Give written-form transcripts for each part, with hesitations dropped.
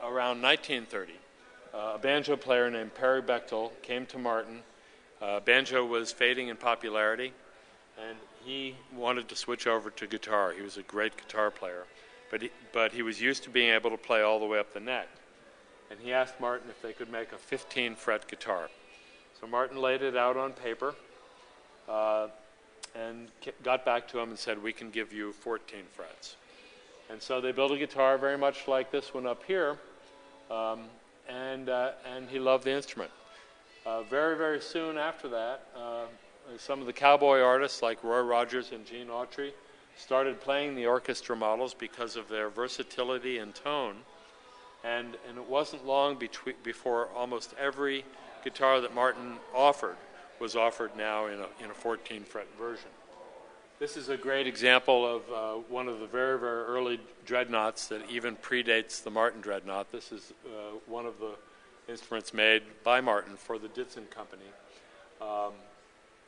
around 1930, a banjo player named Perry Bechtel came to Martin. Banjo was fading in popularity, and he wanted to switch over to guitar. He was a great guitar player, but he was used to being able to play all the way up the neck. And he asked Martin if they could make a 15-fret guitar. So Martin laid it out on paper and got back to him and said, we can give you 14 frets. And so they built a guitar very much like this one up here, and he loved the instrument. Very, very soon after that, some of the cowboy artists like Roy Rogers and Gene Autry started playing the orchestra models because of their versatility and tone. And it wasn't long before almost every guitar that Martin offered was offered now in a 14-fret version. This is a great example of one of the very, very early Dreadnoughts that even predates the Martin Dreadnought. This is one of the instruments made by Martin for the Ditson Company.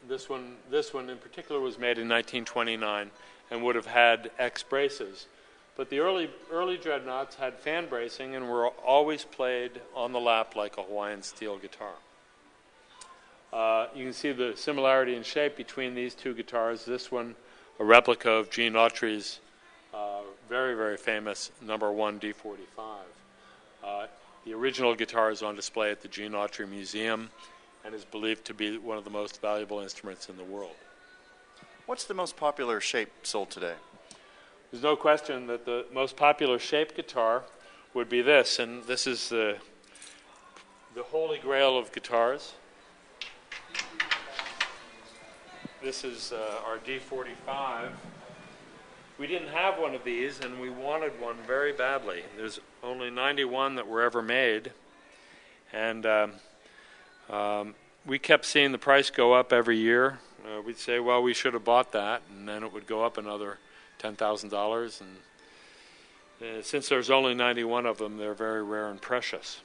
This one in particular was made in 1929 and would have had X braces. But the early Dreadnoughts had fan bracing and were always played on the lap like a Hawaiian steel guitar. You can see the similarity in shape between these two guitars. This one, a replica of Gene Autry's very, very famous number 1 D45. The original guitar is on display at the Gene Autry Museum and is believed to be one of the most valuable instruments in the world. What's the most popular shape sold today? There's no question that the most popular shaped guitar would be this, and this is the holy grail of guitars. This is our D45. We didn't have one of these, and we wanted one very badly. There's only 91 that were ever made, and we kept seeing the price go up every year. We'd say, well, we should have bought that, and then it would go up another $10,000, and since there's only 91 of them, they're very rare and precious.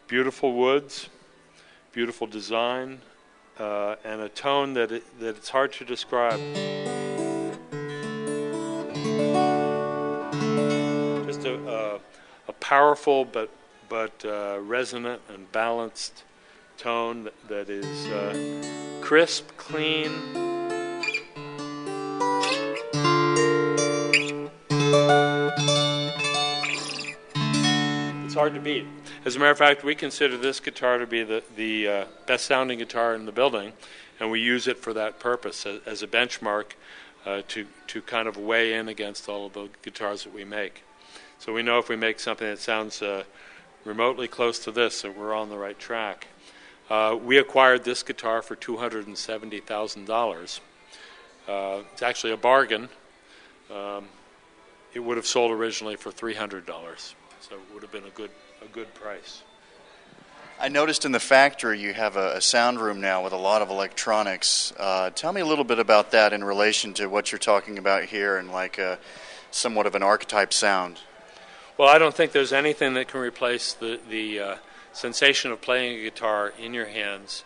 Beautiful woods, beautiful design, and a tone that it's hard to describe. Just a powerful but resonant and balanced tone that is crisp, clean. It's hard to beat. As a matter of fact, we consider this guitar to be the best-sounding guitar in the building, and we use it for that purpose as a benchmark to kind of weigh in against all of the guitars that we make. So we know if we make something that sounds remotely close to this, that we're on the right track. We acquired this guitar for $270,000. It's actually a bargain. It would have sold originally for $300, so it would have been a good price. I noticed in the factory you have a sound room now with a lot of electronics. Tell me a little bit about that in relation to what you're talking about here and like somewhat of an archetype sound. Well, I don't think there's anything that can replace the sensation of playing a guitar in your hands,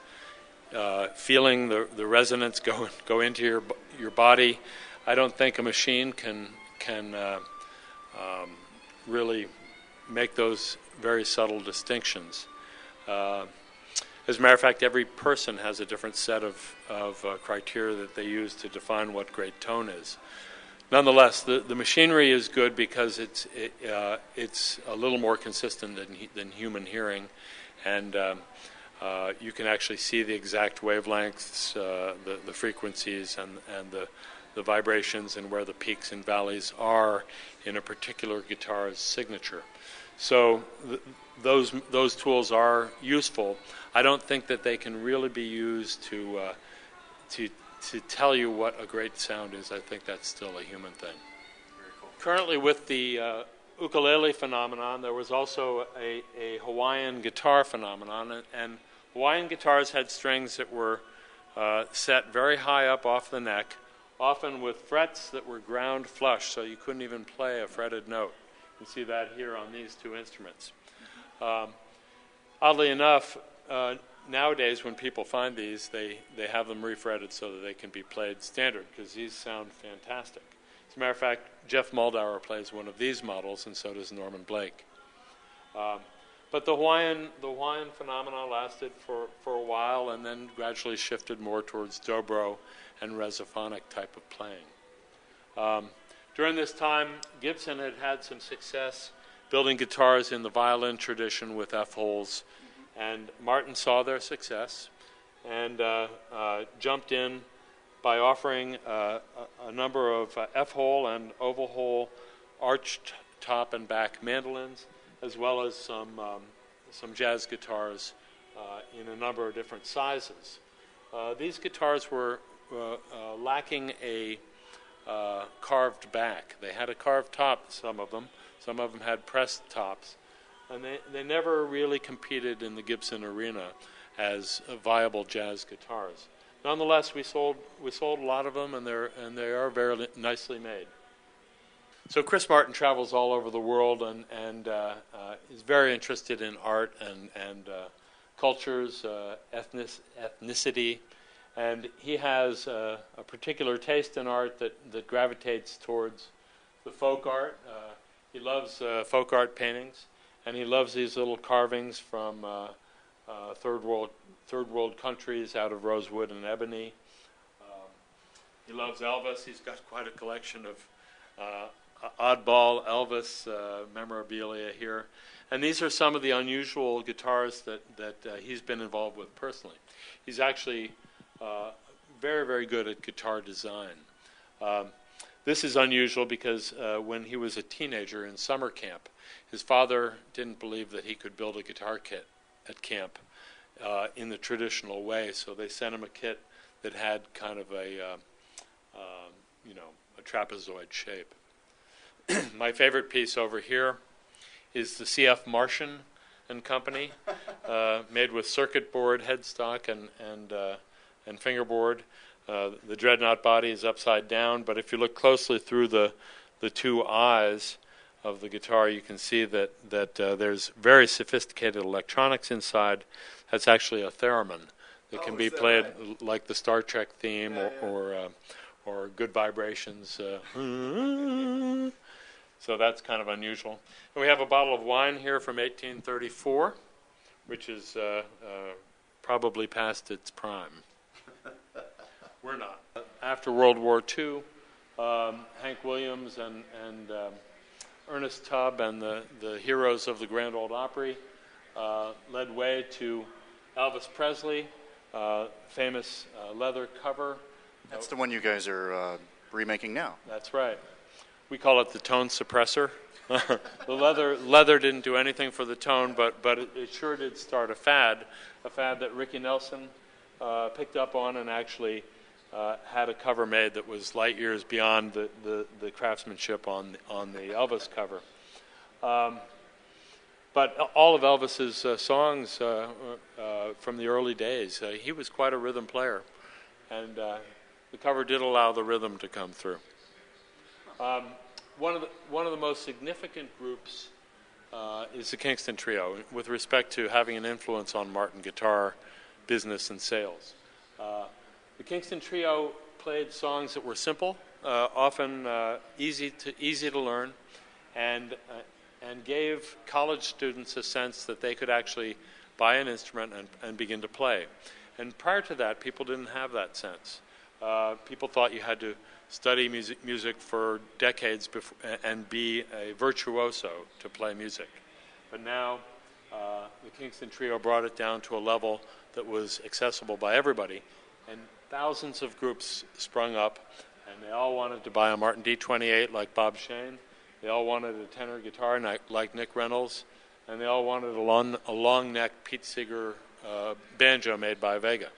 feeling the resonance go into your body. I don't think a machine can really make those very subtle distinctions. As a matter of fact, every person has a different set of criteria that they use to define what great tone is. Nonetheless, the machinery is good because it's a little more consistent than human hearing, and you can actually see the exact wavelengths, the frequencies, and the vibrations, and where the peaks and valleys are in a particular guitar's signature. So those tools are useful. I don't think that they can really be used to tell you what a great sound is. I think that's still a human thing. Very cool. Currently, with the ukulele phenomenon, there was also a Hawaiian guitar phenomenon, and Hawaiian guitars had strings that were set very high up off the neck, often with frets that were ground flush, so you couldn't even play a fretted note. You can see that here on these two instruments. Oddly enough, nowadays when people find these, they have them refretted so that they can be played standard, because these sound fantastic. As a matter of fact, Jeff Moldauer plays one of these models, and so does Norman Blake. But the Hawaiian phenomenon lasted for a while, and then gradually shifted more towards dobro and resophonic type of playing. During this time, Gibson had some success building guitars in the violin tradition with F-holes, and Martin saw their success and jumped in by offering a number of F-hole and oval hole arched top and back mandolins, as well as some jazz guitars in a number of different sizes. These guitars were lacking a carved back. They had a carved top, some of them. Some of them had pressed tops. And they never really competed in the Gibson arena as viable jazz guitars. Nonetheless, we sold a lot of them, and they are very nicely made. So Chris Martin travels all over the world and is very interested in art and cultures, ethnicity, and he has a particular taste in art that gravitates towards the folk art. He loves folk art paintings, and he loves these little carvings from third world countries out of rosewood and ebony. He loves Elvis. He's got quite a collection of oddball Elvis memorabilia here. And these are some of the unusual guitars that he's been involved with personally. He's actually very, very good at guitar design. This is unusual because when he was a teenager in summer camp, his father didn't believe that he could build a guitar kit at camp in the traditional way, so they sent him a kit that had kind of a trapezoid shape. My favorite piece over here is the CF Martian and Company, made with circuit board, headstock, and fingerboard. The Dreadnought body is upside down, but if you look closely through the two eyes of the guitar, you can see that there's very sophisticated electronics inside. That's actually a theremin that can be played like the Star Trek theme or Good Vibrations. So that's kind of unusual. And we have a bottle of wine here from 1834, which is probably past its prime. We're not. After World War II, Hank Williams and Ernest Tubb and the heroes of the Grand Ole Opry led way to Elvis Presley, famous leather cover. That's the one you guys are remaking now. That's right. We call it the tone suppressor. The leather didn't do anything for the tone, but it sure did start a fad that Ricky Nelson picked up on and actually had a cover made that was light years beyond the craftsmanship on the Elvis cover. But all of Elvis's songs from the early days, he was quite a rhythm player, and the cover did allow the rhythm to come through. One of the most significant groups is the Kingston Trio, with respect to having an influence on Martin guitar business and sales. The Kingston Trio played songs that were simple, often easy to learn, and gave college students a sense that they could actually buy an instrument and begin to play. And prior to that, people didn't have that sense. People thought you had to study music for decades and be a virtuoso to play music. But now the Kingston Trio brought it down to a level that was accessible by everybody, and thousands of groups sprung up, and they all wanted to buy a Martin D28 like Bob Shane. They all wanted a tenor guitar like Nick Reynolds, and they all wanted a long neck Pete Seeger banjo made by Vega.